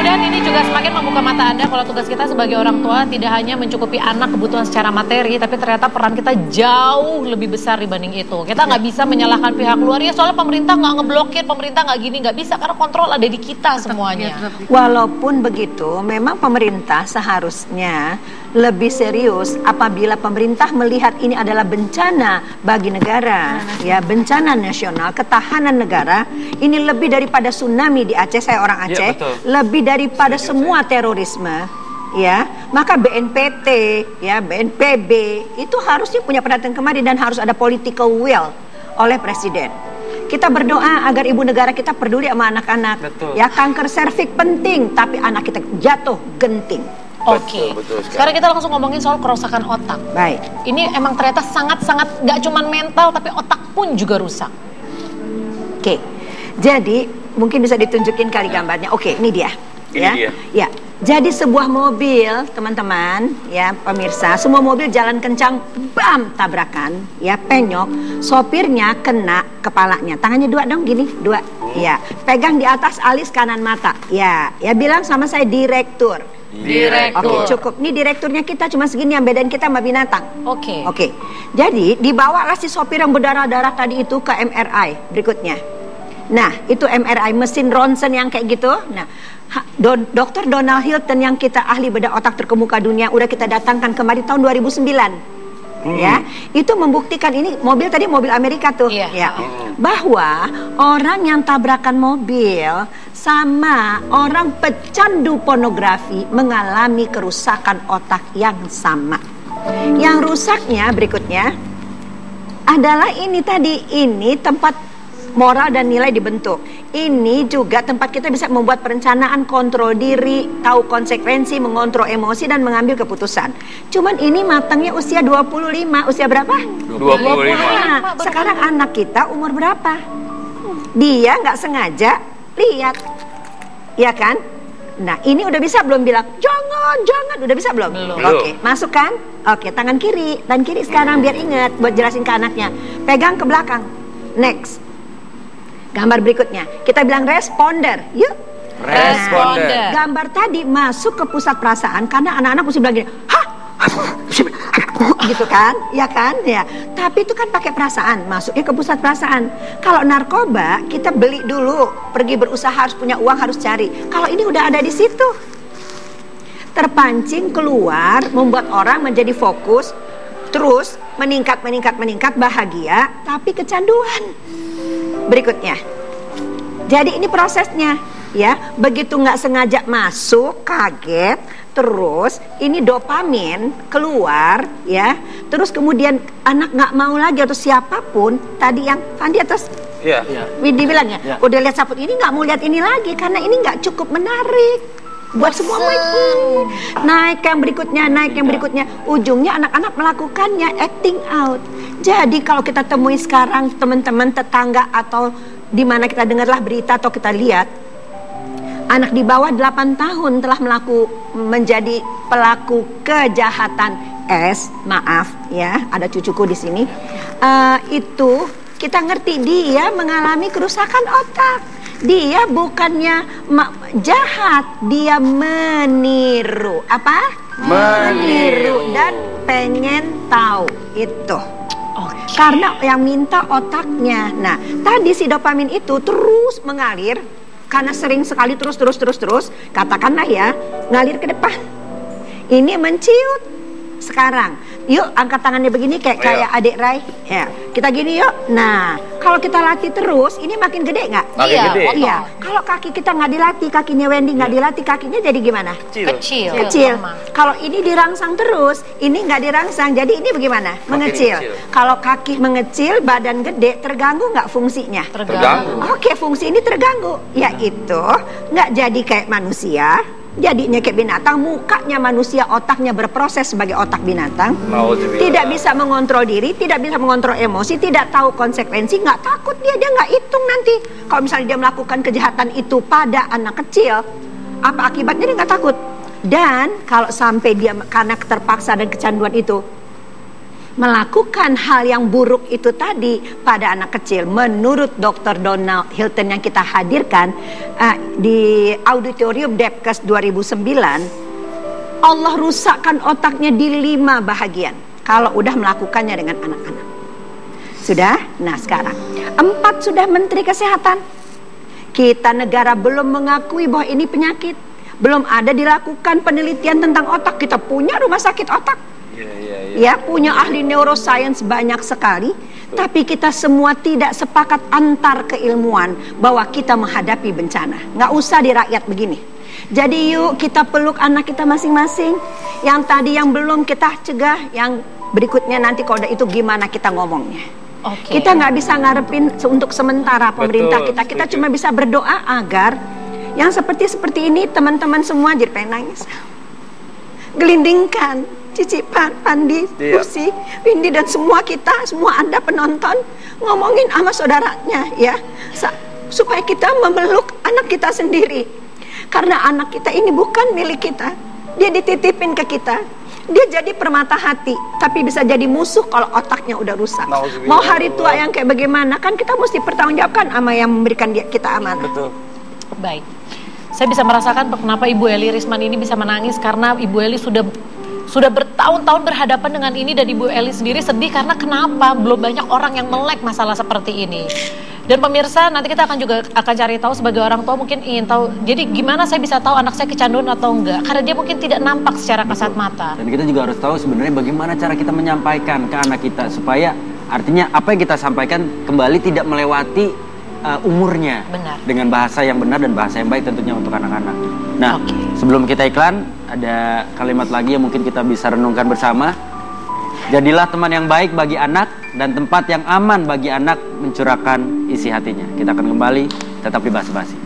Mudah-mudahan ini juga semakin membuka mata Anda kalau tugas kita sebagai orang tua tidak hanya mencukupi anak kebutuhan secara materi, tapi ternyata peran kita jauh lebih besar dibanding itu. Kita nggak bisa menyalahkan pihak luar, ya soalnya pemerintah nggak ngeblokir, pemerintah nggak gini, nggak bisa, karena kontrol ada di kita semuanya. Walaupun begitu, memang pemerintah seharusnya lebih serius apabila pemerintah melihat ini adalah bencana bagi negara, ya, bencana nasional, ketahanan negara. Ini lebih daripada tsunami di Aceh, saya orang Aceh, lebih daripada semua terorisme, ya. Maka BNPT, ya, BNPB itu harusnya punya perhatian kemari dan harus ada political will oleh presiden. Kita berdoa agar ibu negara kita peduli sama anak-anak. Ya, kanker serviks penting, tapi anak kita jatuh genting. Oke, sekarang kita langsung ngomongin soal kerusakan otak. Baik. Ini emang ternyata sangat-sangat gak cuma mental, tapi otak pun juga rusak. Oke, jadi mungkin bisa ditunjukin kali gambarnya. Oke, ini dia. Ya, jadi sebuah mobil, teman-teman, ya pemirsa, semua mobil jalan kencang, bam, tabrakan, ya, penyok, sopirnya kena kepalanya, tangannya dua dong, gini, dua, ya, pegang di atas alis kanan mata, ya, bilang sama saya direktur. Oke, cukup. Ini direkturnya kita cuma segini, yang bedain kita sama binatang. Oke. Jadi dibawalah si sopir yang berdarah-darah tadi itu ke MRI berikutnya. Nah, itu MRI, mesin ronsen yang kayak gitu. Nah, Dr. Donald Hilton yang kita ahli bedah otak terkemuka dunia udah kita datangkan kemarin tahun 2009. Ya, itu membuktikan ini mobil tadi mobil Amerika tuh, ya, bahwa orang yang tabrakan mobil sama orang pecandu pornografi mengalami kerusakan otak yang sama. Yang rusaknya berikutnya adalah ini tadi, ini tempat moral dan nilai dibentuk. Ini juga tempat kita bisa membuat perencanaan, kontrol diri, tahu konsekuensi, mengontrol emosi dan mengambil keputusan. Cuman ini matangnya usia 25, usia berapa? 25. Sekarang anak kita umur berapa? Dia nggak sengaja lihat, ya kan? Nah, ini udah bisa belum bilang jangan, udah bisa belum? Oke, masukkan. Oke, tangan kiri sekarang biar ingat buat jelasin ke anaknya. Pegang ke belakang. Next. Gambar berikutnya, kita bilang responder, yuk. Responder. Gambar tadi masuk ke pusat perasaan karena anak-anak mesti bilang gini, hah, gitu kan, ya kan, ya. Tapi itu kan pakai perasaan, masuknya ke pusat perasaan. Kalau narkoba kita beli dulu, pergi berusaha, harus punya uang, harus cari. Kalau ini udah ada di situ, terpancing keluar, membuat orang menjadi fokus, terus meningkat, bahagia, tapi kecanduan. Berikutnya, jadi ini prosesnya, ya. Begitu nggak sengaja masuk, kaget, terus ini dopamin keluar, ya. Terus kemudian anak nggak mau lagi atau siapapun tadi yang Fandi atas, Widi bilang ya, udah lihat saput ini nggak mau lihat ini lagi karena ini nggak cukup menarik buat semua. Naik yang berikutnya, ujungnya anak-anak melakukannya, acting out. Jadi kalau kita temui sekarang teman-teman tetangga atau di mana kita dengarlah berita atau kita lihat anak di bawah 8 tahun telah menjadi pelaku kejahatan maaf ya, ada cucuku di sini. Itu kita ngerti dia mengalami kerusakan otak. Dia bukannya jahat, dia meniru. Apa? Meniru dan pengen tahu itu. Karena yang minta otaknya. Nah, tadi si dopamin itu terus mengalir karena sering sekali terus. Katakanlah ya, ngalir ke depan. Ini menciut. Sekarang, yuk angkat tangannya begini kayak adik Rai. Ya, kita gini yuk. Nah, kalau kita latih terus, ini makin gede nggak? Iya. Kalau kaki kita nggak dilatih, kakinya Wendy nggak dilatih, kakinya jadi gimana? Kecil. Kalau ini dirangsang terus, ini nggak dirangsang, jadi ini bagaimana? Mengecil. Kalau kaki mengecil, badan gede, terganggu nggak fungsinya? Terganggu. Oke, fungsi ini terganggu, yaitu nggak jadi kayak manusia. Jadinya kayak binatang, mukanya manusia, otaknya berproses sebagai otak binatang. Tidak bisa mengontrol diri, tidak bisa mengontrol emosi, tidak tahu konsekuensi, nggak takut dia nggak hitung nanti. Kalau misalnya dia melakukan kejahatan itu pada anak kecil, apa akibatnya dia nggak takut. Dan kalau sampai dia karena terpaksa dan kecanduan itu, melakukan hal yang buruk itu tadi pada anak kecil, menurut Dr. Donald Hilton yang kita hadirkan di Auditorium Depkes 2009, Allah rusakkan otaknya di 5 bahagian kalau udah melakukannya dengan anak-anak. Sudah? Nah sekarang 4 sudah Menteri Kesehatan. Kita negara belum mengakui bahwa ini penyakit. Belum ada dilakukan penelitian tentang otak. Kita punya rumah sakit otak. Ya, punya ahli neuroscience banyak sekali. Tapi kita semua tidak sepakat antar keilmuan bahwa kita menghadapi bencana. Nggak usah di rakyat begini. Jadi yuk kita peluk anak kita masing-masing. Yang tadi yang belum kita cegah, yang berikutnya nanti kalau ada itu gimana kita ngomongnya. Kita nggak bisa ngarepin untuk sementara pemerintah. Kita cuma bisa berdoa agar yang seperti ini teman-teman semua jadi pengen nangis. Gelindingkan Cici, Pandi, Pusi, Windy dan semua kita, semua Anda penonton ngomongin sama saudaranya ya, supaya kita memeluk anak kita sendiri. Karena anak kita ini bukan milik kita. Dia dititipin ke kita. Dia jadi permata hati, tapi bisa jadi musuh kalau otaknya udah rusak. Mau hari tua yang kayak bagaimana, kan kita mesti pertanggungjawabkan sama yang memberikan kita amanah. Betul. Baik. Saya bisa merasakan kenapa Ibu Eli Risman ini bisa menangis, karena Ibu Eli sudah bertahun-tahun berhadapan dengan ini, dan Ibu Eli sendiri sedih karena kenapa belum banyak orang yang melek masalah seperti ini. Dan pemirsa, nanti kita akan cari tahu sebagai orang tua, mungkin ingin tahu, jadi gimana saya bisa tahu anak saya kecanduan atau enggak, karena dia mungkin tidak nampak secara kasat mata. Dan kita juga harus tahu sebenarnya bagaimana cara kita menyampaikan ke anak kita, supaya artinya apa yang kita sampaikan kembali tidak melewati umurnya. Benar. Dengan bahasa yang benar dan bahasa yang baik tentunya untuk anak-anak. Nah, sebelum kita iklan, ada kalimat lagi yang mungkin kita bisa renungkan bersama. Jadilah teman yang baik bagi anak dan tempat yang aman bagi anak mencurahkan isi hatinya. Kita akan kembali, tetap di Basa Basi.